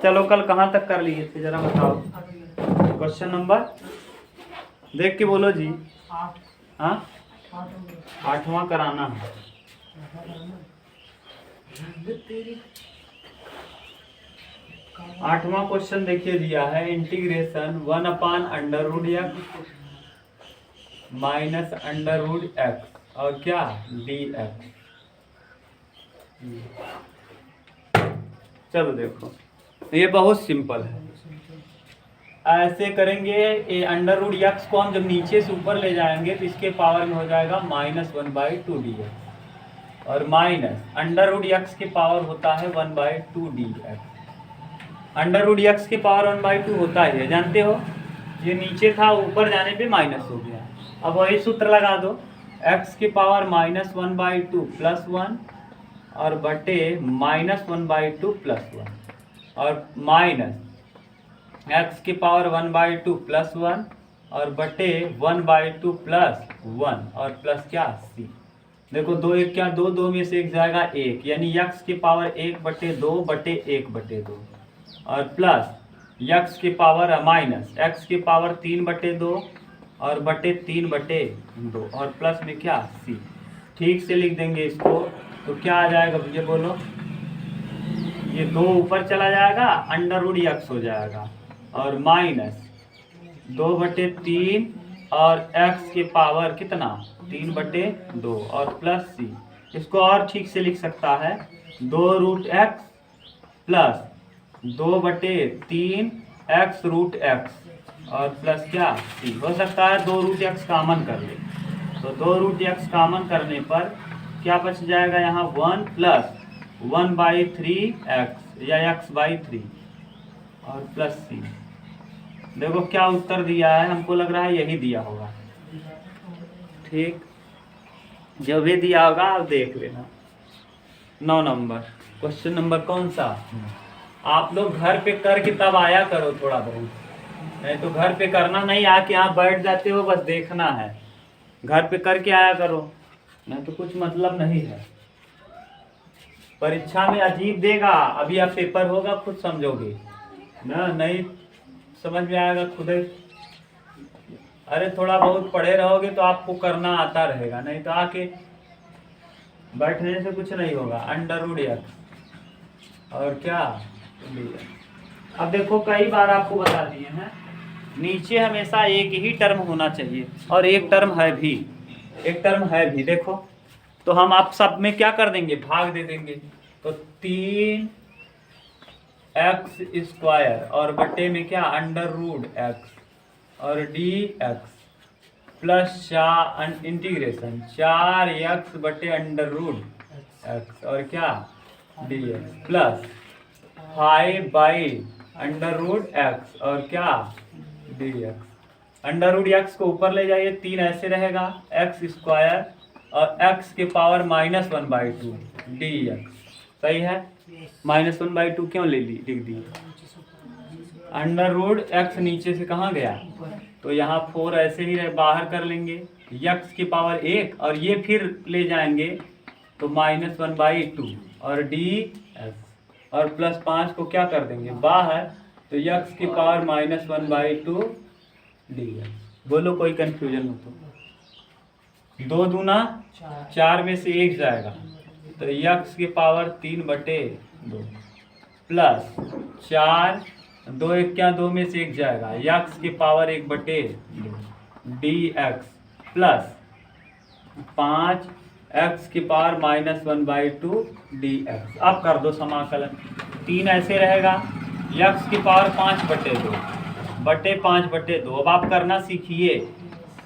चलो कल कहाँ तक कर लिए थे जरा बताओ। क्वेश्चन नंबर देख के बोलो जी। हाँ 8वां कराना है। 8वां क्वेश्चन देखिए दिया है इंटीग्रेशन 1/√x माइनस √x और क्या dx। चलो देखो ये बहुत सिंपल है। ऐसे करेंगे ये √x को हम जब नीचे से ऊपर ले जाएंगे तो इसके पावर में हो जाएगा -1/2 dx और माइनस √x के पावर होता है 1/2 dx। √x के पावर 1/2 होता ही है जानते हो। ये नीचे था ऊपर जाने पे माइनस हो गया। अब वही सूत्र लगा दो x के पावर -1/2 + 1 और बटे -1/2 + 1 और माइनस x की पावर 1/2 + 1 और बटे 1/2 + 1 और प्लस क्या c। देखो 2 1 क्या 2 2 में से 1 जाएगा 1 यानी x की पावर 1/2 बटे 1/2 और प्लस x की पावर माइनस x की पावर 3/2 और बटे 3/2 और प्लस में क्या c। ठीक से लिख देंगे इसको तो क्या आ जाएगा भैया बोलो। ये 2 ऊपर चला जाएगा √x हो जाएगा और माइनस 2/3 और x के पावर कितना 3/2 और प्लस c। इसको और ठीक से लिख सकता है 2√x प्लस 2/3 x√x और प्लस क्या c। हो सकता है 2√x कामन कर ले तो 2√x कामन करने पर क्या बच जाएगा यहाँ 1 + 1/3x या x/3 और प्लस c। देखो क्या उत्तर दिया है हमको लग रहा है यही दिया होगा। ठीक जो भी दिया होगा आप देख लेना। 9 नंबर क्वेश्चन नंबर कौन सा। आप लोग घर पे करके तब आया करो थोड़ा बहुत, नहीं तो घर पे करना नहीं आके यहाँ बैठ जाते हो बस देखना है। घर पे करके आया करो नहीं तो कुछ मतलब नहीं है। परीक्षा में अजीब देगा अभी आप पेपर होगा खुद समझोगे ना। नहीं समझ में आएगा खुद ही। अरे थोड़ा बहुत पढ़े रहोगे तो आपको करना आता रहेगा नहीं तो आके बैठने से कुछ नहीं होगा। √x और क्या अब देखो कई बार आपको बता दिए हैं नीचे हमेशा एक ही टर्म होना चाहिए और एक टर्म है भी देखो तो हम आप सब में क्या कर देंगे भाग दे देंगे तो 3x² और बटे में क्या √x और dx प्लस इंटीग्रेशन 4x बटे √x और क्या dx प्लस 5/√x और क्या dx। √x को ऊपर ले जाइए 3 ऐसे रहेगा x² और x के पावर -1/2 dx सही है। -1/2 क्यों लिख दिए √x नीचे से कहाँ गया तो यहाँ 4 ऐसे ही बाहर कर लेंगे x की पावर 1 और ये फिर ले जाएंगे तो -1/2 और dx और प्लस 5 को क्या कर देंगे बाहर तो x की पावर -1/2 dx। बोलो कोई कंफ्यूजन हो तो 2 दूना 4 में से 1 जाएगा तो x की पावर 3/2 प्लस 4 2 1 क्या 2 में से 1 जाएगा x की पावर 1/2 dx प्लस 5 x की पावर -1/2 dx। अब कर दो समाकलन 3 ऐसे रहेगा x की पावर 5/2 बटे 5/2। अब आप करना सीखिए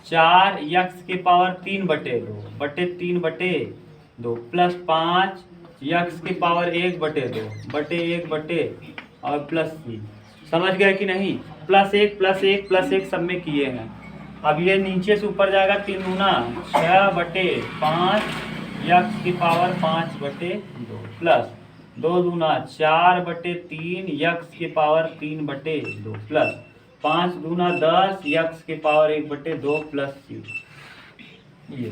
4 x की पावर 3/2 बटे 3/2 प्लस 5 x की पावर 1/2 बटे 1/2 और प्लस c। समझ गए कि नहीं। +1 +1 +1 सब में किए हैं। अब ये नीचे से ऊपर जाएगा 3 दूना 6/5 x की पावर 5/2 प्लस 2 दूना 4/3 x की पावर 3/2 प्लस 5 दूना 10 x की पावर 1/2 प्लस c। ये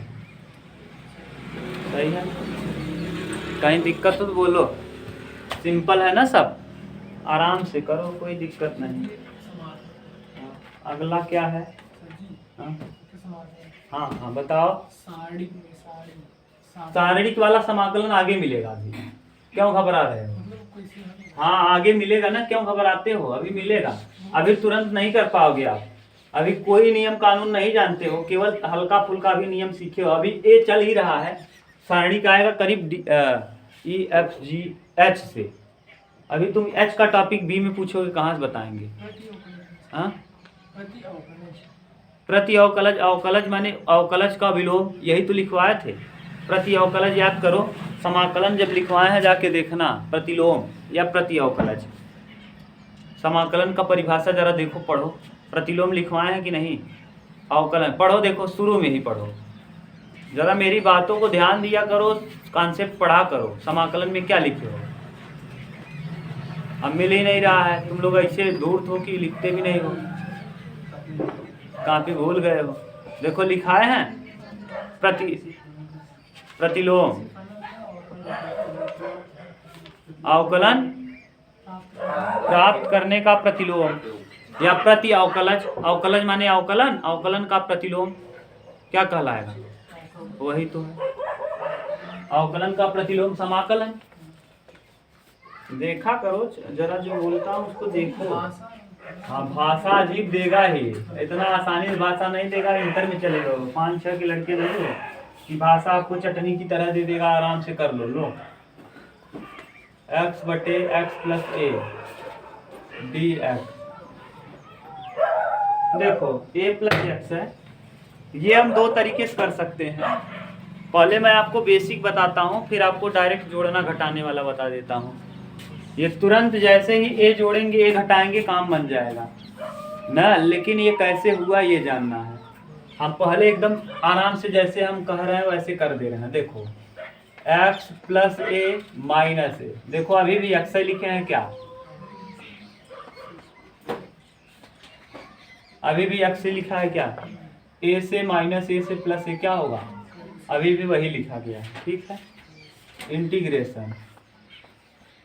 सही है। कहीं दिक्कत हो तो बोलो। सिंपल है ना सब। आराम से करो, कोई दिक्कत नहीं। अगला क्या है? हाँ हाँ हाँ बताओ। सारणिक वाला समाकलन आगे मिलेगा, अभी क्यों घबरा रहे हो? हाँ आगे मिलेगा ना, क्यों घबराते हो? अभी मिलेगा, अभी तुरंत नहीं कर पाओगे आप। अभी कोई नियम कानून नहीं जानते हो, केवल हल्का फुल्का भी नियम सीखे हो। अभी ए चल ही रहा है, सारणिक आएगा करीब ई एफ जी एच से। अभी तुम एच का टॉपिक बी में पूछोगे, कहाँ से बताएंगे? हाँ प्रति अवकलज, अवकलज माने अवकलज का विलोम, यही तो लिखवाए थे। प्रति अवकलज याद करो, समाकलन जब लिखवाए हैं जाके देखना, प्रतिलोम या प्रति अवकलज। समाकलन का परिभाषा जरा देखो, पढ़ो। प्रतिलोम लिखवाए हैं कि नहीं? अवकलन पढ़ो, देखो शुरू में ही पढ़ो। जरा मेरी बातों को ध्यान दिया करो, कॉन्सेप्ट पढ़ा करो। समाकलन में क्या लिखे हो? अब मिल ही नहीं रहा है, तुम लोग ऐसे धूर्त हो कि लिखते भी नहीं हो, काफी भूल गए हो। देखो लिखाए हैं प्रतिलोम, अवकलन प्राप्त करने का प्रतिलोम या प्रति अवकलज। अवकलज माने अवकलन, अवकलन का प्रतिलोम क्या कहलाएगा? वही तो है, अवकलन का प्रतिलोम समाकलन। देखा करो जरा, जो बोलता हूँ उसको देखो। हाँ भाषा अजीब देगा ही, इतना आसानी से भाषा नहीं देगा। इंटर में चले गए 5-6 के लड़के नहीं हो कि भाषा आपको चटनी की तरह दे देगा, आराम से कर लो। x बटे x plus a D x. देखो a प्लस एक्स है, ये हम दो तरीके से कर सकते हैं। पहले मैं आपको बेसिक बताता हूँ, फिर आपको डायरेक्ट जोड़ना घटाने वाला बता देता हूँ। ये तुरंत जैसे ही ए जोड़ेंगे ए घटाएंगे काम बन जाएगा ना, लेकिन ये कैसे हुआ ये जानना है। हम पहले एकदम आराम से जैसे हम कह रहे हैं वैसे कर दे रहे हैं। देखो x प्लस ए माइनस ए, देखो अभी भी x लिखे हैं क्या? अभी भी x लिखा है क्या? a से माइनस ए से प्लस ए क्या होगा? अभी भी वही लिखा गया है, ठीक है। इंटीग्रेशन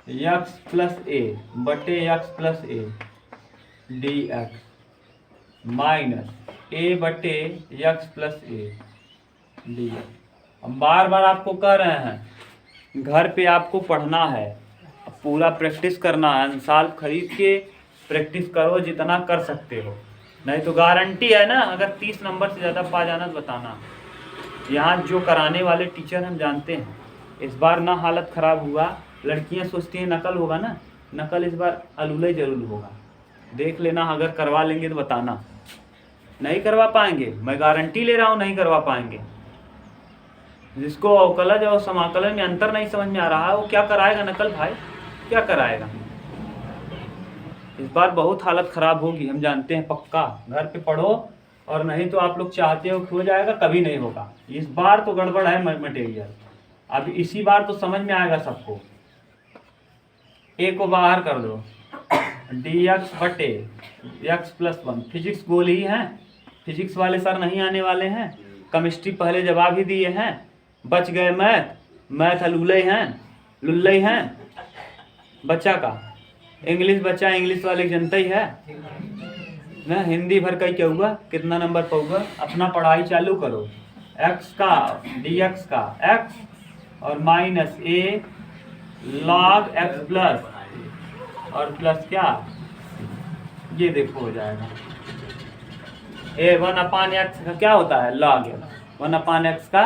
x प्लस ए बटे x plus a D x minus a बटे x plus a D x. हम बार बार आपको कह रहे हैं, घर पे आपको पढ़ना है, पूरा प्रैक्टिस करना है। अंशाल खरीद के प्रैक्टिस करो जितना कर सकते हो, नहीं तो गारंटी है ना, अगर 30 नंबर से ज़्यादा पा जाना तो बताना। यहाँ जो कराने वाले टीचर हम जानते हैं, इस बार ना हालत ख़राब हुआ। लड़कियां सोचती हैं नकल होगा ना, नकल इस बार अलूले जरूर होगा। देख लेना, अगर करवा लेंगे तो बताना। नहीं करवा पाएंगे, मैं गारंटी ले रहा हूँ नहीं करवा पाएंगे। जिसको अवकलज और समाकलन में अंतर नहीं समझ में आ रहा है वो क्या कराएगा नकल भाई, क्या कराएगा? इस बार बहुत हालत ख़राब होगी, हम जानते हैं पक्का। घर पे पढ़ो, और नहीं तो आप लोग चाहते हो कि हो जाएगा, कभी नहीं होगा। इस बार तो गड़बड़ है मटेरियल। अब इसी बार तो समझ में आएगा सबको। ए को बाहर कर दो, डी एक्स बटे एक्स प्लस 1। फिजिक्स गोल ही है, फिजिक्स वाले सर नहीं आने वाले हैं। केमिस्ट्री पहले जवाब ही दिए हैं, बच गए मैथ। मैथ लुल्ले हैं बच्चा का। इंग्लिश बच्चा इंग्लिश वाले जनता ही है ना। हिंदी भर का क्या हुआ, कितना नंबर पाऊंगा? अपना पढ़ाई चालू करो। एक्स का डी एक्स का एक्स और माइनस ए लॉग एक्स प्लस और प्लस क्या, ये देखो हो जाएगा। ए 1/x का क्या होता है? लॉग 1/x का,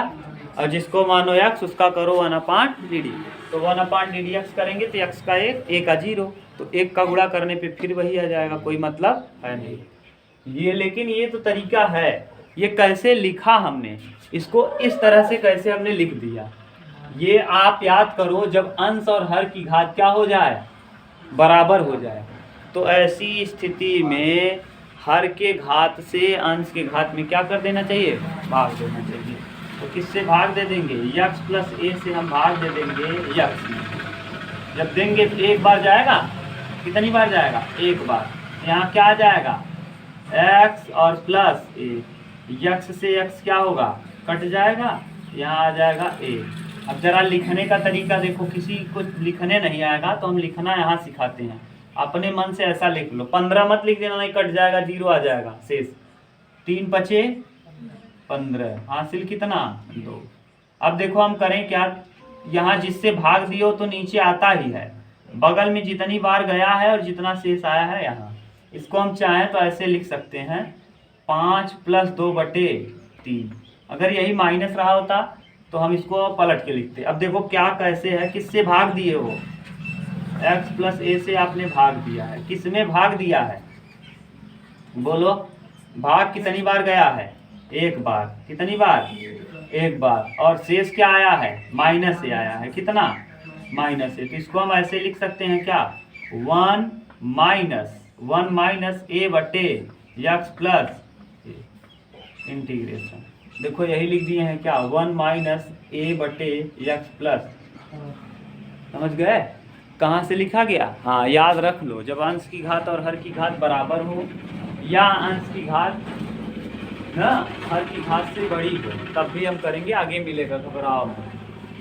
और जिसको मानो x उसका करो 1/dd। तो 1/ddx करेंगे तो x का 1, a का 0, तो 1 का गुणा करने पे फिर वही आ जाएगा, कोई मतलब है नहीं ये। लेकिन ये तो तरीका है, ये कैसे लिखा हमने, इसको इस तरह से कैसे हमने लिख दिया, ये आप याद करो। जब अंश और हर की घात क्या हो जाए, बराबर हो जाए, तो ऐसी स्थिति में हर के घात से अंश के घात में क्या कर देना चाहिए? भाग देना चाहिए। तो किससे भाग दे देंगे? x प्लस ए से हम भाग दे देंगे x में। जब देंगे तो एक बार जाएगा, कितनी बार जाएगा? एक बार। यहाँ क्या आ जाएगा? x और प्लस ए, x से x क्या होगा? कट जाएगा, यहाँ आ जाएगा a। अब जरा लिखने का तरीका देखो, किसी को लिखने नहीं आएगा तो हम लिखना यहाँ सिखाते हैं। अपने मन से ऐसा लिख लो, 15 मत लिख देना, नहीं कट जाएगा, 0 आ जाएगा शेष। 3 पचे 15, हासिल कितना 2। अब देखो हम करें क्या, यहाँ जिससे भाग दियो तो नीचे आता ही है, बगल में जितनी बार गया है और जितना शेष आया है यहाँ, इसको हम चाहें तो ऐसे लिख सकते हैं 5 + 2/3। अगर यही माइनस रहा होता तो हम इसको पलट के लिखते। अब देखो क्या कैसे है, किससे भाग दिए हो, x + a से आपने भाग दिया है। किसमें भाग दिया है बोलो, भाग कितनी बार गया है, 1 बार। कितनी बार, 1 बार। और शेष क्या आया है, माइनस से आया है, कितना माइनस से। तो इसको हम ऐसे लिख सकते हैं क्या, 1 - a/x + इंटीग्रेशन। देखो यही लिख दिए हैं क्या, 1 - a/x +। समझ गए कहाँ से लिखा गया। हाँ याद रख लो, जब अंश की घात और हर की घात बराबर हो या अंश की घात ना हर की घात से बड़ी हो, तब भी हम करेंगे, आगे मिलेगा, घबराओ मत।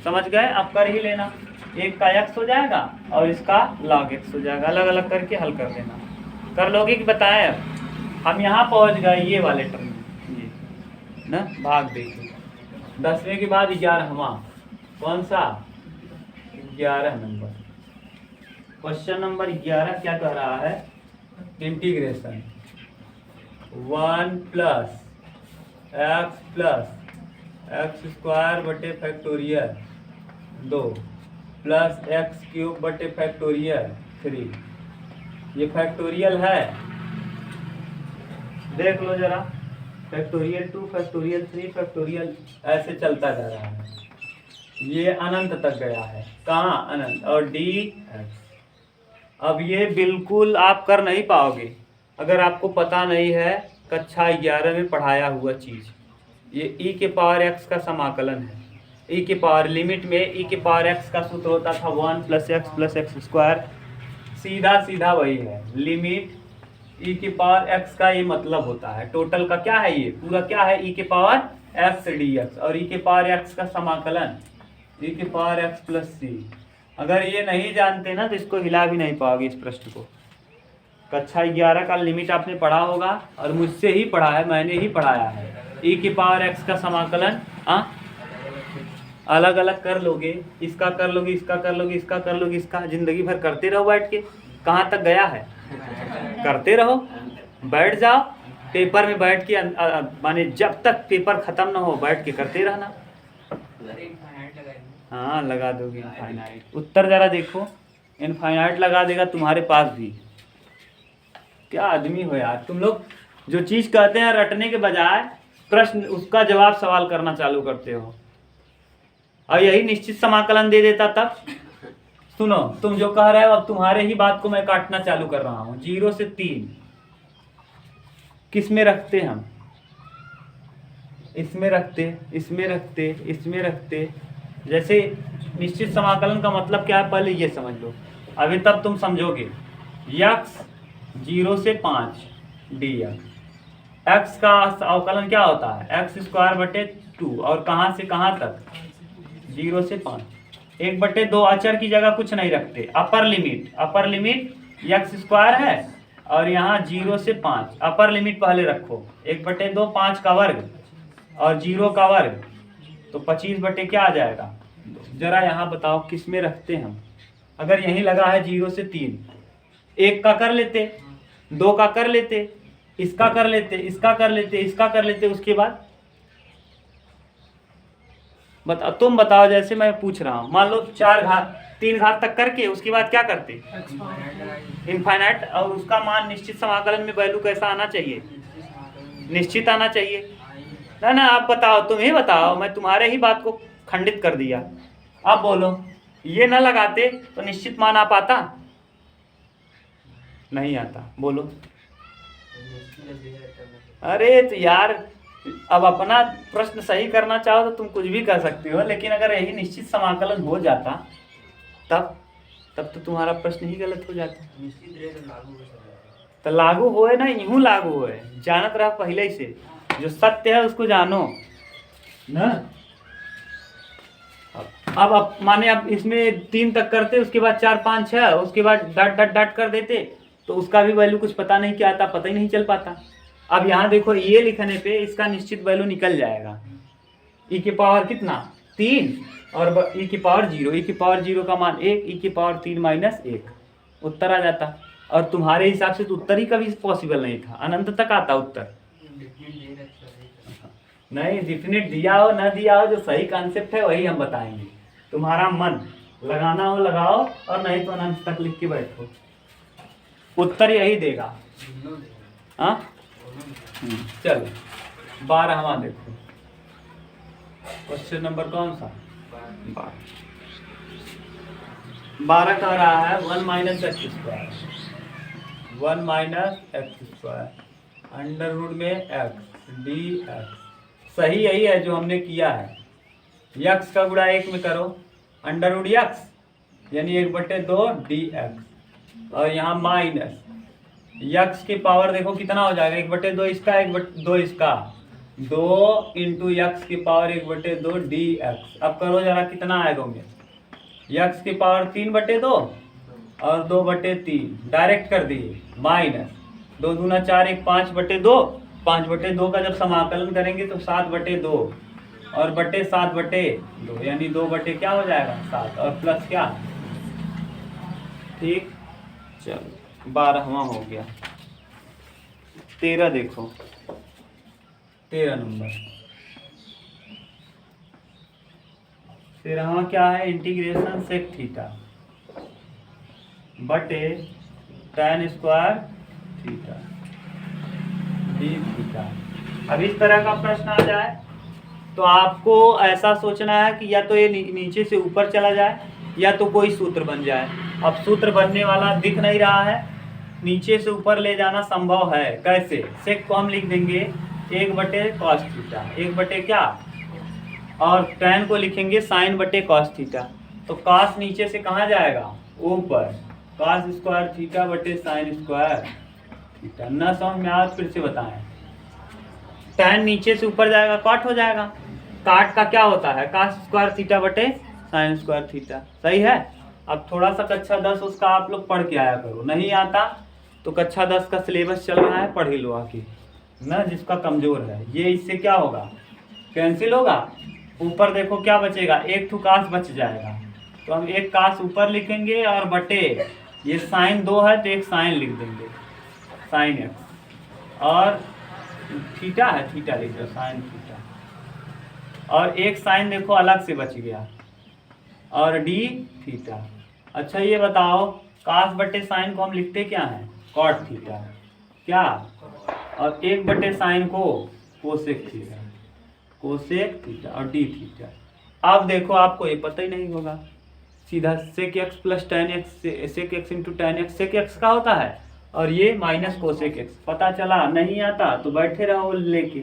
समझ गए, अब कर ही लेना। एक का x हो जाएगा और इसका log x हो जाएगा, अलग अलग करके हल कर लेना। कर लोगे कि बताएं। अब हम यहाँ पहुँच गए, ये वाले टर्म ये ना भाग देखिए, 10वें के बाद 11वां, कौन सा 11 नंबर। क्वेश्चन नंबर 11 क्या कह रहा है, इंटीग्रेशन 1 + x + x² 2 + x³ 3। ये फैक्टोरियल है, देख लो जरा, फैक्टोरियल 2, फैक्टोरियल 3, फैक्टोरियल ऐसे चलता जा रहा है, ये अनंत तक गया है। कहाँ अनंत, और dx। अब ये बिल्कुल आप कर नहीं पाओगे अगर आपको पता नहीं है कक्षा 11 में पढ़ाया हुआ चीज़। ये e⁻x का समाकलन है, e⁻, लिमिट में e⁻x का सूत्र होता था 1 + x + x²। सीधा सीधा वही है, लिमिट e⁻x का ये मतलब होता है, टोटल का क्या है, ये पूरा क्या है, e⁻x dx, और e⁻x का समाकलन e⁻x + c। अगर ये नहीं जानते ना तो इसको हिला भी नहीं पाओगे इस प्रश्न को। कक्षा 11 का लिमिट आपने पढ़ा होगा, और मुझसे ही पढ़ा है, मैंने ही पढ़ाया है। e⁻x का समाकलन अलग अलग कर लोगे, इसका कर लोगे, इसका कर लोगे, इसका कर लोगे, इसका जिंदगी भर करते रहो बैठ के। कहाँ तक गया है, करते रहो, बैठ जाओ पेपर में बैठ के, माने जब तक पेपर खत्म ना हो बैठ के करते रहना। हाँ लगा दोगे इनफाइनाइट, उत्तर जरा देखो, इनफाइनाइट लगा देगा तुम्हारे पास भी। क्या आदमी हो यार तुम लोग, जो चीज़ कहते हैं रटने के बजाय प्रश्न उसका जवाब सवाल करना चालू करते हो। और यही निश्चित समाकलन दे देता तब। सुनो तुम जो कह रहे हो, अब तुम्हारे ही बात को मैं काटना चालू कर रहा हूँ। 0 से 3 किस में रखते हम, इसमें रखते, इसमें रखते, इसमें रखते। जैसे निश्चित समाकलन का मतलब क्या है पहले ये समझ लो, अभी तब तुम समझोगे। x 0 से 5 dx, x का अवकलन क्या होता है, x² 2, और कहाँ से कहाँ तक, 0 से 5। 1/2 अचर की जगह कुछ नहीं रखते, अपर लिमिट x² है, और यहाँ 0 से 5 अपर लिमिट पहले रखो, 1/2 5 का वर्ग और 0 का वर्ग, तो 25 क्या आ जाएगा। जरा यहाँ बताओ किस में रखते हम, अगर यहीं लगा है 0 से 3, 1 का कर लेते, 2 का कर लेते, इसका कर लेते, इसका कर लेते, इसका कर लेते, उसके बाद तुम बताओ। जैसे मैं पूछ रहा हूँ, मान लो 3 घात तक करके उसके बाद क्या करते, इनफाइनाइट, और उसका मान निश्चित समाकलन में वैल्यू कैसा आना चाहिए, निश्चित आना चाहिए ना। आप बताओ, तुम ही बताओ, मैं तुम्हारे ही बात को खंडित कर दिया। अब बोलो, ये ना लगाते तो निश्चित मान आ पाता, नहीं आता, बोलो। अरे तो यार अब अपना प्रश्न सही करना चाहो तो तुम कुछ भी कर सकते हो, लेकिन अगर यही निश्चित समाकलन हो जाता तब तो तुम्हारा प्रश्न ही गलत हो जाता। तो लागू होए ना, यूं लागू होए, जानत रहा पहले ही से, जो सत्य है उसको जानो ना। अब अब माने अब इसमें 3 तक करते, उसके बाद 4 5 6, उसके बाद डट डट डट कर देते, तो उसका भी वैल्यू कुछ पता नहीं क्या आता, पता ही नहीं चल पाता। अब यहाँ देखो ये लिखने पे इसका निश्चित वैल्यू निकल जाएगा। ई की पावर कितना 3 और ई की पावर 0, ई की पावर 0 का मान 1, ई की पावर 3 माइनस 1, उत्तर आ जाता। और तुम्हारे हिसाब से तो उत्तर ही कभी पॉसिबल नहीं था, अनंत तक आता उत्तर। नहीं, डिफिनिट दिया हो न दिया हो, जो सही कॉन्सेप्ट है वही हम बताएंगे। तुम्हारा मन लगाना हो लगाओ, और नहीं तो अनंत तक लिख के बैठो, उत्तर यही देगा। हाँ चलो 12वां देखो, क्वेश्चन नंबर कौन सा 12 कह रहा है 1 minus x square, 1 minus x square under root में एक्स डी एक्स। सही यही है जो हमने किया है, यक्स का गुणा 1 में करो, अंडर रूट यक्स यानी 1/2 डी एक्स, और यहाँ माइनस यक्स की पावर देखो कितना हो जाएगा, 1/2 इसका 1/2 इसका, 2 इंटू यक्स की पावर 1/2 डी एक्स। अब करो जरा कितना आएगा, यक्स की पावर 3/2 और 2/3 डायरेक्ट कर दिए, माइनस 2 दूना 4 1 5/2, 5/2 का जब समाकलन करेंगे तो 7/2 और बटे 7/2 यानी 2 बटे क्या हो जाएगा 7, और प्लस क्या, ठीक। चलो 12वां हो गया। 13 देखो, 13 नंबर 13वां क्या है, इंटीग्रेशन सेक थीटा बटे tan square theta D theta. अब इस तरह का प्रश्न आ जाए तो आपको ऐसा सोचना है कि या तो ये नीचे से ऊपर चला जाए या तो कोई सूत्र बन जाए। अब सूत्र बनने वाला दिख नहीं रहा है, नीचे से ऊपर ले जाना संभव है। कैसे, सेक को हम लिख देंगे 1/cos थीटा, 1 क्या, और tan को लिखेंगे sin बटे cos थीटा। तो cos नीचे से कहाँ जाएगा ऊपर, cos स्क्वायर थीटा बटे sin स्क्वायर थीटा। न समझ में आया फिर से बताएं, tan नीचे से ऊपर जाएगा काट हो जाएगा, काट का क्या होता है cos स्क्वायर थीटा बटे sin स्क्वायर थीटा। सही है। अब थोड़ा सा कक्षा 10 उसका आप लोग पढ़ के आया करो, नहीं आता तो कक्षा 10 का सिलेबस चल रहा है, पढ़ ही लो आके ना, जिसका कमजोर है। ये इससे क्या होगा, कैंसिल होगा, ऊपर देखो क्या बचेगा, एक ठू कास बच जाएगा, तो हम एक कास ऊपर लिखेंगे और बटे ये साइन 2 है तो एक साइन लिख देंगे साइन एक्स, और थीटा है थीटा लिख दो साइन थीटा, और एक साइन देखो अलग से बच गया, और डी थीटा। अच्छा ये बताओ कास बटे साइन को हम लिखते क्या है कॉट थीटा क्या, और 1 साइन को कोसेक थीटा, कोसेक थीटा और डी थीटा। अब देखो आपको ये पता ही नहीं होगा, सीधा sec x plus tan x, sec x into tan x, sec x का होता है और ये माइनस कोसेक एक्स। पता चला नहीं आता तो बैठे रहो लेके,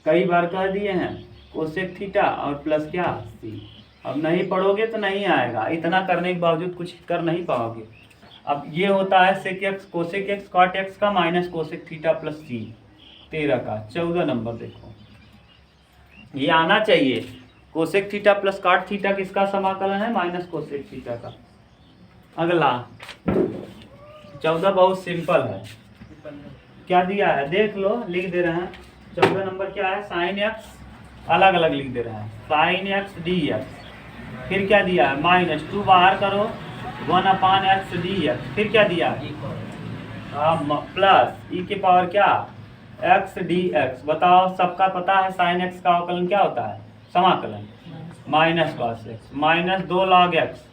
कई बार कह दिए हैं कोसेक थीटा और प्लस क्या सी। अब नहीं पढ़ोगे तो नहीं आएगा, इतना करने के बावजूद कुछ कर नहीं पाओगे। अब ये होता है sec x cosec x cot x का minus cosec theta plus c. 13 का 14 नंबर देखो, ये आना चाहिए। Cosec theta plus cot theta किसका समाकलन है, माइनस कोसेक थीटा का। अगला 14 बहुत सिंपल है, क्या दिया है देख लो, लिख दे रहे हैं। 14 नंबर क्या है, साइन एक्स अलग अलग लिख दे रहे हैं, साइन एक्स डी एक्स, फिर क्या दिया है माइनस 2 बाहर करो 1/x डी एक्स, फिर क्या दिया है प्लस ई के पावर क्या एक्स डी एक्स। बताओ सबका पता है साइन एक्स का अवकलन क्या होता है, समाकलन minus cos x, minus 2 log x,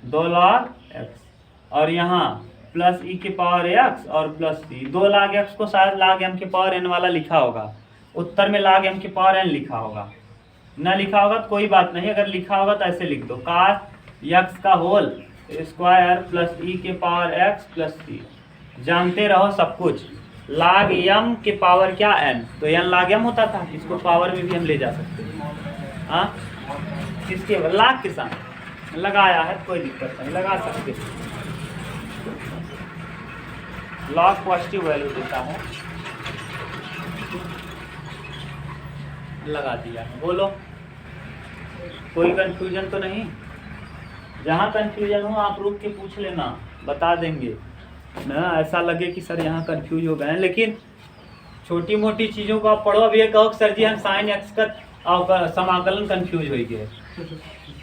2 log x, और यहाँ प्लस ई के पावर एक्स और प्लस सी। 2 log एक्स को शायद log m के पावर n वाला लिखा होगा, उत्तर में log m के पावर n लिखा होगा, ना लिखा होगा तो कोई बात नहीं, अगर लिखा होगा तो ऐसे लिख दो cos एक्स का होल स्क्वायर प्लस ई के पावर एक्स प्लस सी। जानते रहो सब कुछ, log m के पावर क्या n, तो n log m होता था, इसको पावर में भी हम ले जा सकते हैं। हाँ किसके log के साथ लगाया है कोई दिक्कत नहीं, लगा सकते। log पॉजिटिव वैल्यू देता है, लगा दिया। बोलो कोई कंफ्यूजन तो नहीं? जहाँ कंफ्यूजन हो आप रुक के पूछ लेना, बता देंगे ना। ऐसा लगे कि सर यहाँ कंफ्यूज हो गए हैं, लेकिन छोटी मोटी चीज़ों को आप पढ़ो। अब ये कहो सर जी हम साइन एक्स का समाकलन कंफ्यूज हो गए,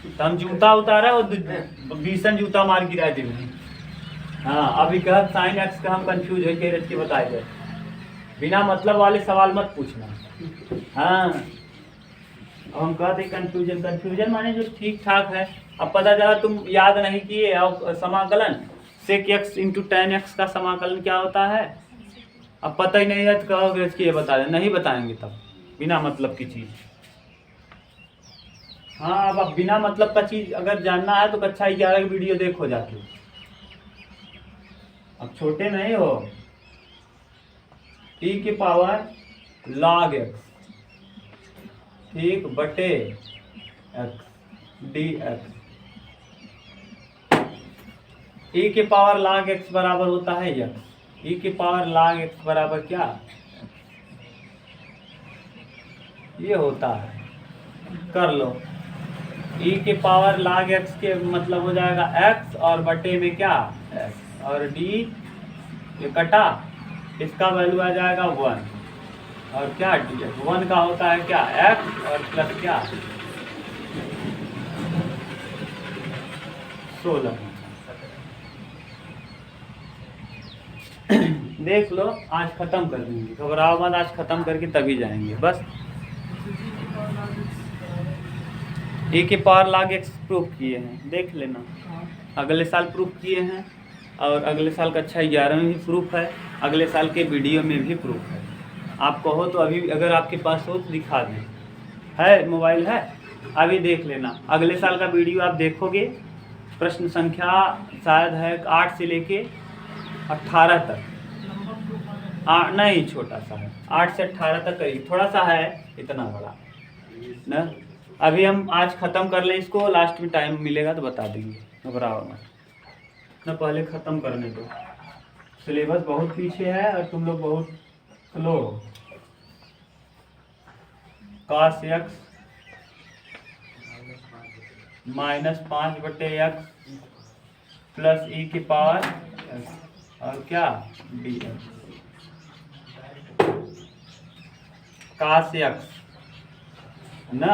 तो हम जूता उतारा और बीसन जूता मार गिरा दे। हाँ, अभी कह साइन एक्स का हम कंफ्यूज हो गए, रच बताए गए। बिना मतलब वाले सवाल मत पूछना। हाँ, हम कहते कंफ्यूजन माने जो ठीक ठाक है। अब पता चला तुम याद नहीं किए, और समाकलन sec x into tan x का समाकलन क्या होता है अब पता ही नहीं है, तो कहोगे कि ये बता दें, नहीं बताएंगे तब बिना मतलब की चीज़। हाँ, अब बिना मतलब का चीज़ अगर जानना है तो कक्षा 11 की वीडियो देखो जाके। अब छोटे नहीं हो। टी की पावर log x ठीक बटे एक्स डी एक्स। e के पावर log x बराबर होता है x। e के पावर log x बराबर क्या? ये होता है, कर लो। e के पावर log x के मतलब हो जाएगा x और बटे में क्या x, और d ये कटा, इसका वैल्यू आ जाएगा 1, और क्या dx 1 का होता है क्या x और प्लस क्या 16। देख लो, आज खत्म कर देंगे, घबराओ मत, आज खत्म करके तभी जाएंगे बस। ए के पावर log x प्रूफ किए हैं, देख लेना। अगले साल प्रूफ किए हैं, और अगले साल कक्षा 11 में भी प्रूफ है, अगले साल के वीडियो में भी प्रूफ है। आप कहो तो अभी अगर आपके पास हो तो दिखा दें, है मोबाइल है, अभी देख लेना। अगले साल का वीडियो आप देखोगे, प्रश्न संख्या शायद है 8 से लेके 18 तक। नहीं, छोटा सा है, 8 से 18 तक करीब, थोड़ा सा है, इतना बड़ा ना। अभी हम आज ख़त्म कर लें इसको, लास्ट में टाइम मिलेगा तो बता देंगे, घबराओ मत ना, पहले ख़त्म करने दो। सिलेबस बहुत पीछे है और तुम लोग बहुत स्लो हो। cos x -5 बटे x प्लस e की पावर x और क्या dx। cos x ना,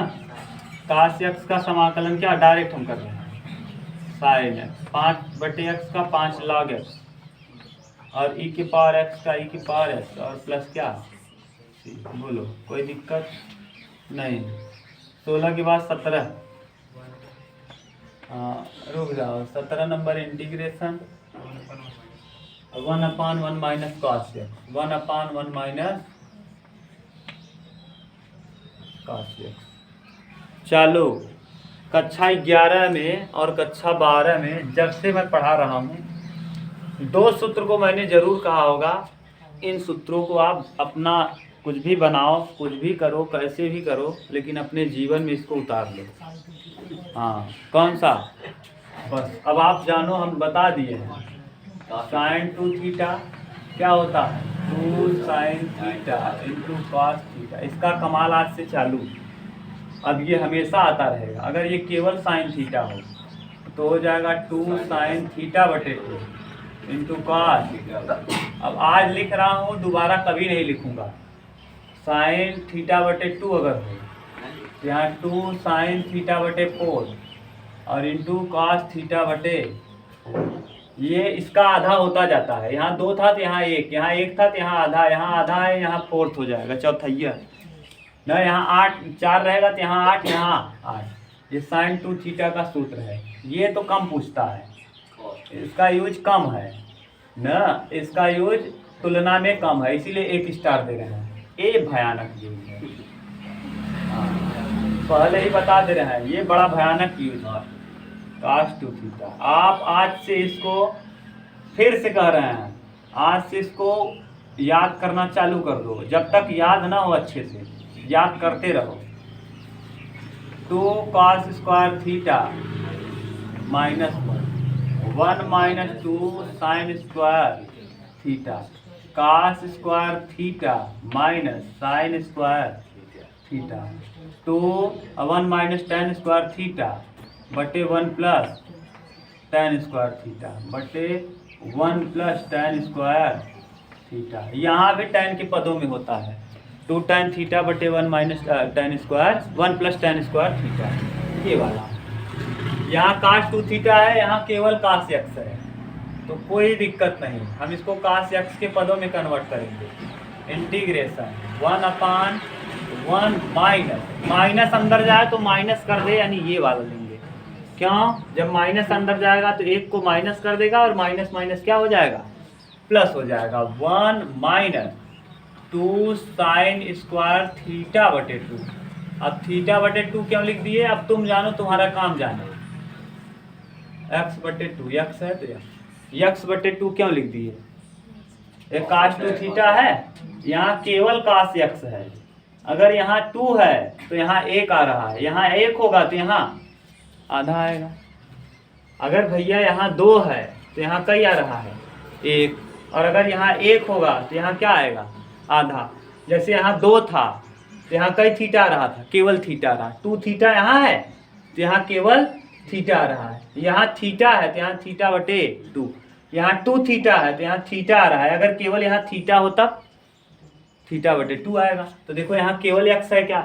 cos x का समाकलन क्या डायरेक्ट हम कर रहे हैं, sin x 5 बटे x का 5 log x, और e की पावर x का e की पावर x और प्लस क्या। बोलो कोई दिक्कत नहीं। 16 के बाद 17, रुक जाओ, 17 number integration 1/1 minus cos x, 1/1 minus cos x। चलो, कक्षा 11 में और कक्षा 12 में जब से मैं पढ़ा रहा हूँ, 2 सूत्र को मैंने जरूर कहा होगा। इन सूत्रों को आप अपना कुछ भी बनाओ, कुछ भी करो, कैसे भी करो, लेकिन अपने जीवन में इसको उतार लो। हाँ, कौन सा? बस अब आप जानो, हम बता दिए हैं। sin 2 थीटा क्या होता है, 2 sin theta into cos theta. इसका कमाल आज से चालू, अब ये हमेशा आता रहेगा। अगर ये केवल sin थीटा हो तो हो जाएगा 2 sin थीटा बटे 2 इंटू cos। अब आज लिख रहा हूँ, दोबारा कभी नहीं लिखूंगा। sin थीटा बटे 2 अगर हो, यहाँ 2 sin थीटा बटे 4 और इंटू cos थीटा बटे, ये इसका आधा होता जाता है। यहाँ 2 था तो यहाँ 1, यहाँ 1 था तो यहाँ आधा है, यहाँ 4th हो जाएगा, चौथाइया ना। यहाँ 8 4 रहेगा तो यहाँ 8, यहाँ 8। ये sin 2 थीटा का सूत्र है। ये तो कम पूछता है, इसका यूज कम है ना, इसका यूज तुलना में कम है, इसीलिए 1 स्टार दे रहे हैं। ये भयानक यूज है, पहले ही बता दे रहे हैं, ये बड़ा भयानक यूज है cos 2 थीटा। आप आज से इसको फिर से कह रहे हैं, आज से इसको याद करना चालू कर दो। जब तक याद ना हो अच्छे से याद करते रहो। 2 cos square theta minus 1 minus 2 sine square theta, cos square theta minus sine square theta, तो 1 माइनस tan स्क्वायर थीटा बटे 1 प्लस tan स्क्वायर थीटा बटे 1 प्लस tan स्क्वायर थीटा। यहाँ भी tan के पदों में होता है, 2 tan थीटा बटे 1 minus tan square 1 plus tan square theta, ये वाला। यहाँ cos 2 थीटा है, यहाँ केवल cos x है, तो कोई दिक्कत नहीं, हम इसको cos x के पदों में कन्वर्ट करेंगे। इंटीग्रेशन 1/1 माइनस अंदर जाए तो माइनस कर दे, यानी ये वाला लेंगे। क्यों? जब माइनस अंदर जाएगा तो एक को माइनस कर देगा और माइनस माइनस क्या हो जाएगा, प्लस हो जाएगा। 1 माइनस 2 साइन स्क्वायर थीटा बटे 2। अब थीटा बटे 2 क्यों लिख दिए, अब तुम जानो, तुम्हारा काम जानो। x बटे 2 x है तो x बटे 2 क्यों लिख दिए, एक cos 2 थीटा है, यहाँ केवल cos x है। अगर यहाँ 2 है तो यहाँ 1 आ रहा है, यहाँ 1 होगा तो यहाँ आधा आएगा। अगर भैया यहाँ 2 है तो यहाँ कई आ रहा है, 1, और अगर यहाँ 1 होगा तो यहाँ क्या आएगा, आधा। जैसे यहाँ 2 था तो यहाँ कई थीटा आ रहा था, केवल थीटा रहा। 2 थीटा यहाँ है तो यहाँ केवल थीटा आ रहा है। यहाँ थीटा है तो यहाँ थीटा बटे 2, यहाँ 2 थीटा है तो यहाँ थीटा आ रहा है। अगर केवल यहाँ थीटा हो तब थीटा बटे 2 आएगा। तो देखो यहाँ केवल x है क्या,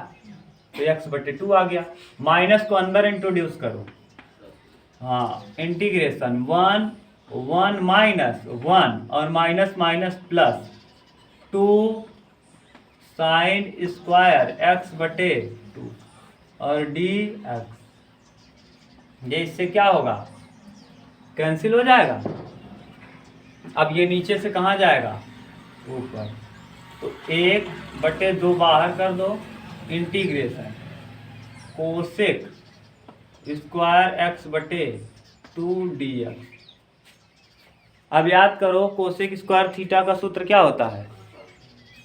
तो x बटे 2 आ गया। माइनस को अंदर इंट्रोड्यूस करो, हाँ, इंटीग्रेशन 1 माइनस 1 और minus minus plus 2 sine square x बटे 2 और dx, ये इससे क्या होगा, कैंसिल हो जाएगा। अब ये नीचे से कहाँ जाएगा, ऊपर, तो 1 बटे 2 बाहर कर दो, इंटीग्रेशन कोसेक स्क्वायर x बटे 2 dx। अब याद करो कोसेक स्क्वायर थीटा का सूत्र क्या होता है,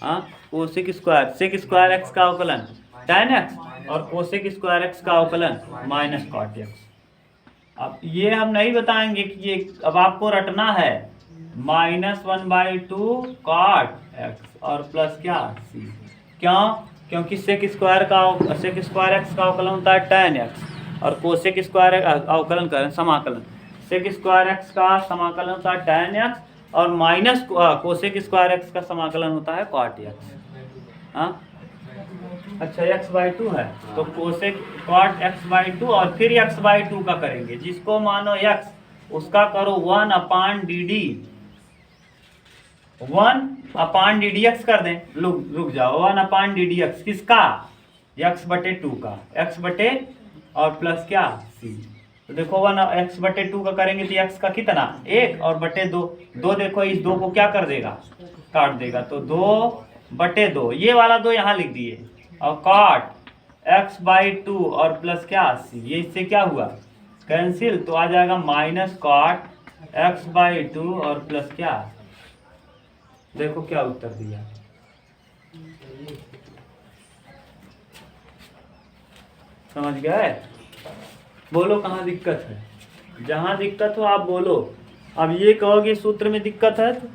हाँ, cosec square sec square x का अवकलन tan x और कोसेक स्क्वायर x का अवकलन माइनस कॉट x। अब ये हम नहीं बताएंगे कि ये अब आपको रटना है, -1/2 cot x और प्लस क्या c। क्यों? क्योंकि सेक स्क्वायर x का अवकलन होता है tan x और कोसेक स्क्वायर अवकलन करें समाकलन, सेक स्क्वायर x का समाकलन होता है tan x और माइनस कोसेक स्क्वायर x का समाकलन होता है cot x। हाँ, अच्छा x/2 है तो कोसेक cot x/2 और फिर x/2 का करेंगे, जिसको मानो x उसका करो 1/dd, 1/ddx कर दें। रुक जाओ, 1/ddx किसका, x बटे 2 का, x बटे और प्लस क्या c। तो देखो 1 x बटे 2 का करेंगे तो x का कितना, 1 और बटे 2, देखो इस 2 को क्या कर देगा, काट देगा, तो 2 बटे 2, ये वाला 2 यहाँ लिख दिए, और cot x/2 और प्लस क्या c, ये इससे क्या हुआ, कैंसिल, तो आ जाएगा माइनस cot x/2 और प्लस क्या। देखो क्या उत्तर दिया, समझ गए। बोलो कहाँ दिक्कत है, जहाँ दिक्कत हो आप बोलो। अब ये कहोगे सूत्र में दिक्कत है, तो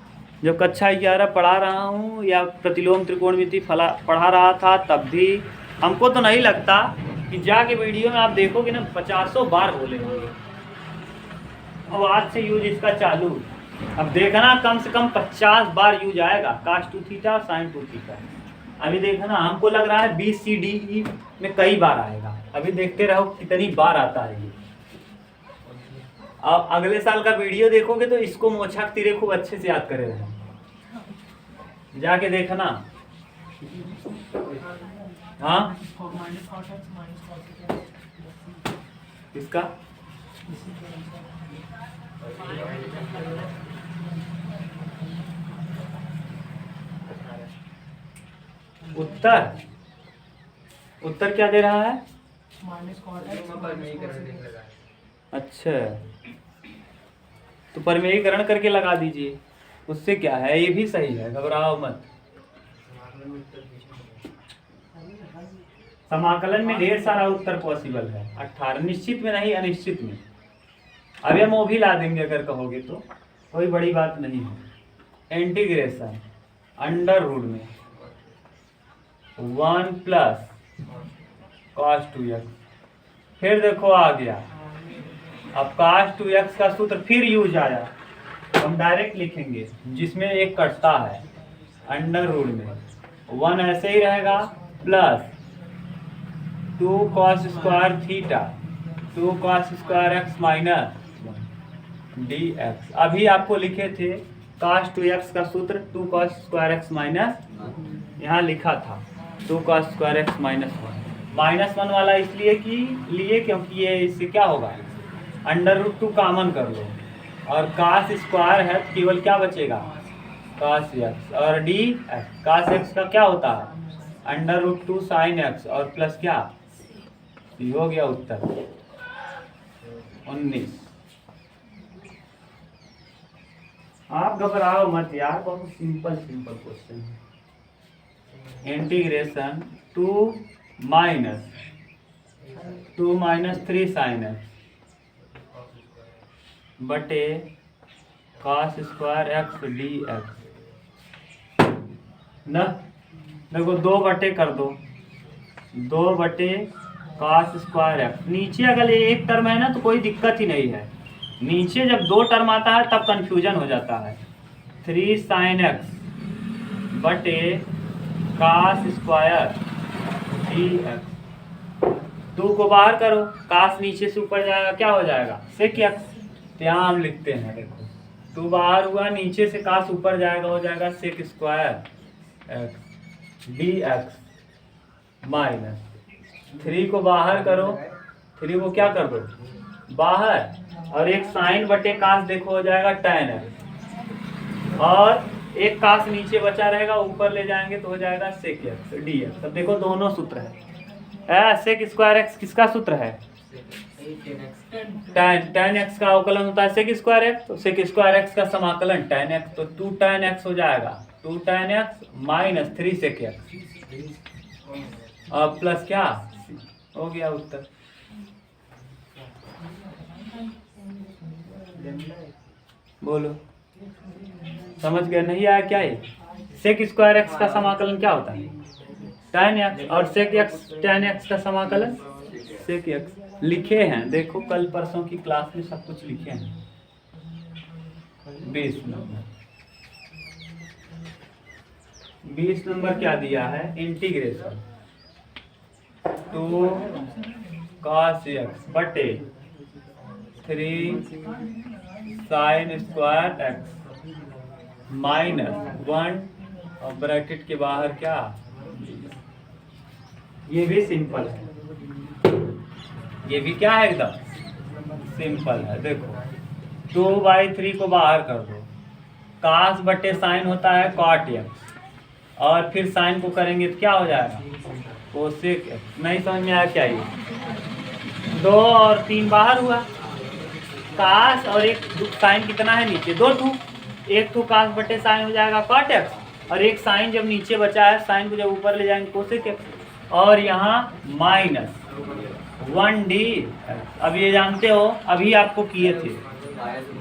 जब कक्षा 11 पढ़ा रहा हूँ या प्रतिलोम त्रिकोणमिति पढ़ा रहा था तब भी हमको तो नहीं लगता कि जाके वीडियो में आप देखोगे ना 50 बार बोले होंगे। अब आज से यूज इसका चालू, अब देखना कम से कम 50 बार यूज आएगा, cos 2 थीटा sin 2 थीटा। अभी देखना, हमको लग रहा है BCDE में कई बार आएगा, अभी देखते रहो कितनी बार आता है ये। अब अगले साल का वीडियो देखोगे तो इसको मोछक तीरे खूब अच्छे से याद करे रहे, जाके देखना। हाँ, किसका, उत्तर क्या दे रहा है, अच्छा, तो परमेयीकरण करके लगा दीजिए, उससे क्या है, ये भी सही है, घबराओ मत। समाकलन में ढेर सारा उत्तर पॉसिबल है, 18 निश्चित में नहीं, अनिश्चित में। अब हम वो भी ला देंगे अगर कहोगे तो, कोई बड़ी बात नहीं है। इंटीग्रेशन अंडर रूट में 1 प्लस cos 2x। फिर देखो आ गया, अब cos 2x का सूत्र फिर यूज आया, हम डायरेक्ट लिखेंगे जिसमें एक कटता है अंडर रूट में, 1 ऐसे ही रहेगा plus 2 cos square theta 2 cos square x minus dx। अभी आपको लिखे थे cos 2x का सूत्र 2 cos स्क्वायर x माइनस, यहाँ लिखा था 2 cos स्क्वायर x माइनस 1 वाला इसलिए कि लिए क्योंकि ये इससे क्या होगा, अंडर रूट 2 कॉमन कर लो और cos स्क्वायर है तो केवल क्या बचेगा cos x और dx। cos x का क्या होता है अंडर रूट 2 sin x और प्लस क्या, ये हो गया उत्तर 19। आप घबराओ मत यार, बहुत सिंपल क्वेश्चन है। इंटीग्रेशन 2 माइनस 3 sin x बटे cos स्क्वायर x dx न, देखो 2 बटे कर दो, 2 बटे cos स्क्वायर x। नीचे अगर ये एक टर्म है ना तो कोई दिक्कत ही नहीं है, नीचे जब 2 टर्म आता है तब कंफ्यूजन हो जाता है। 3 sin x बटे cos स्क्वायर dx। 2 को बाहर करो, cos नीचे से ऊपर जाएगा क्या हो जाएगा sec x। यहाँ हम लिखते हैं, देखो 2 बाहर हुआ, नीचे से cos ऊपर जाएगा, हो जाएगा sec square x dx minus 3 को बाहर करो, 3 को क्या कर दो बाहर, और एक साइन बटे cos देखो हो जाएगा tan x, और एक cos नीचे बचा रहेगा, ऊपर ले जाएंगे तो हो जाएगा sec x dx। अब देखो दोनों सूत्र है, sec स्क्वायर x किसका सूत्र है tan x का अवकलन होता है sec स्क्वायर x, तो sec स्क्वायर x का समाकलन tan x, तो 2 tan x हो जाएगा 2 tan x minus 3 sec x और प्लस क्या हो गया उत्तर। बोलो समझ गए, नहीं आया क्या ये? sec स्क्वायर x का समाकलन क्या होता है tan x, और sec x tan x का समाकलन sec x। लिखे हैं, देखो कल परसों की क्लास में सब कुछ लिखे हैं। 20 नंबर क्या दिया है, इंटीग्रेशन 2 cos x बटे 3 sin स्क्वायर x माइनस 1 और ब्रैकेट के बाहर क्या, ये भी सिंपल है, ये भी क्या है एकदम सिंपल है। देखो 2/3 को बाहर कर दो, cos बटे साइन होता है cot x, और फिर साइन को करेंगे तो क्या हो जाएगा कोसेक x। नहीं समझ में आया क्या, ये 2 और 3 बाहर हुआ, cos और एक साइन कितना है नीचे 2 2, एक तो cos बटे साइन हो जाएगा cot x, और एक साइन जब नीचे बचा है साइन को जब ऊपर ले जाएंगे कोसेक x, और यहाँ माइनस 1d। अब ये जानते हो अभी आपको किए थे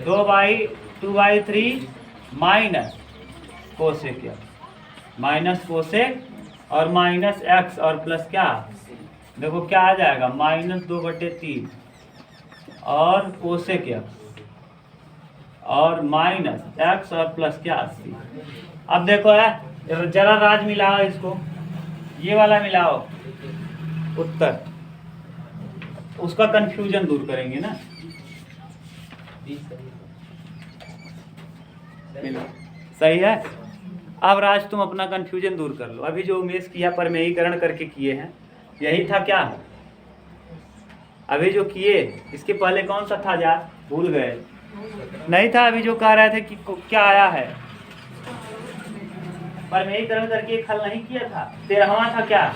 2/3 minus cosec x minus cosec और माइनस x और प्लस क्या, देखो क्या आ जाएगा माइनस 2/3 और कोसेक x और माइनस x और प्लस क्या 80। अब देखो है जरा राज मिलाओ इसको, ये वाला मिलाओ उत्तर, उसका कंफ्यूजन दूर करेंगे ना। सही है। अब राज तुम अपना कंफ्यूजन दूर कर लो, अभी जो उमेश किया परमेयीकरण करके किए हैं यही था क्या, अभी जो किए इसके पहले कौन सा था यार भूल गए, नहीं था अभी जो कह रहे थे कि क्या आया है, परमेयीकरण करके एक हल नहीं किया था, 13वां था क्या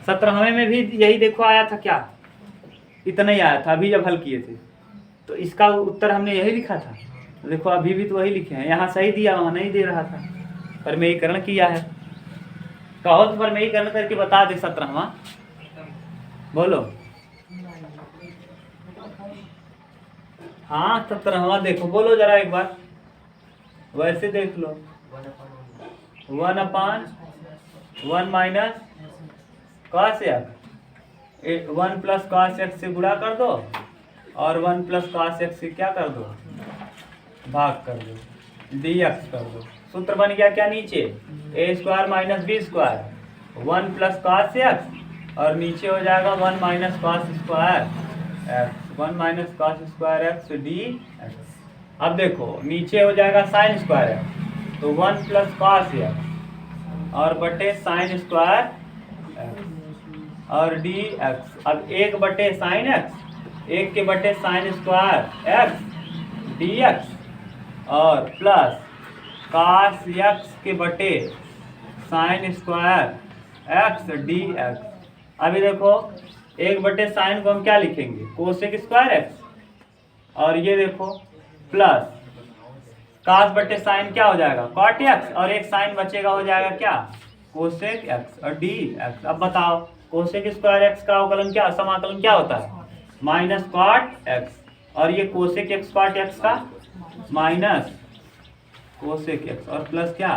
17वें में भी यही देखो आया था क्या, इतना ही आया था अभी जब हल किए थे, तो इसका उत्तर हमने यही लिखा था। देखो अभी भी तो वही लिखे हैं, यहाँ सही दिया वहाँ नहीं दे रहा था, परमेयीकरण किया है। कहो तो परमेयीकरण करके बता दे 17वां, बोलो। हाँ 17वां देखो, बोलो जरा एक बार, वैसे देख लो 1/4 1 minus cos x, 1 plus cos x से गुणा कर दो और 1 प्लस कॉस एक्स से क्या कर दो, भाग कर दो, डी एक्स कर दो। सूत्र बन गया क्या नीचे, a square minus B square, 1 plus cos x और नीचे हो जाएगा 1 minus cos square x, 1 minus cos square x D x. अब देखो नीचे हो जाएगा साइन स्क्वायर एक्स, तो 1 प्लस कॉस एक्स और बटे साइन स्क्वायर एक्स और डी एक्स। अब 1 बटे साइन एक्स, 1 के बटे sine square x D x और प्लस कॉस एक्स के बटे sine square x D x. अभी देखो 1 बटे साइन को हम क्या लिखेंगे, कोसेक स्क्वायर एक्स, और ये देखो प्लस कॉस बटे साइन क्या हो जाएगा, कॉट एक्स, और एक साइन बचेगा हो जाएगा क्या, कोसेक एक्स और डी एक्स। अब बताओ कोसेक स्क्वायर एक्स का अवकलन क्या, समाकलन क्या होता है, माइनस कॉट एक्स, और ये कोसेक एक्स कॉट एक्स का माइनस कोसेक एक्स और प्लस क्या,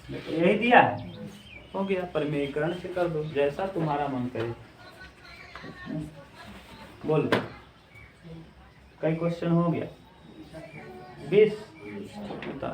यही दिया है, हो गया। परिमेयीकरण से कर दो जैसा तुम्हारा मन करे। बोल कई क्वेश्चन हो गया, 20 बता।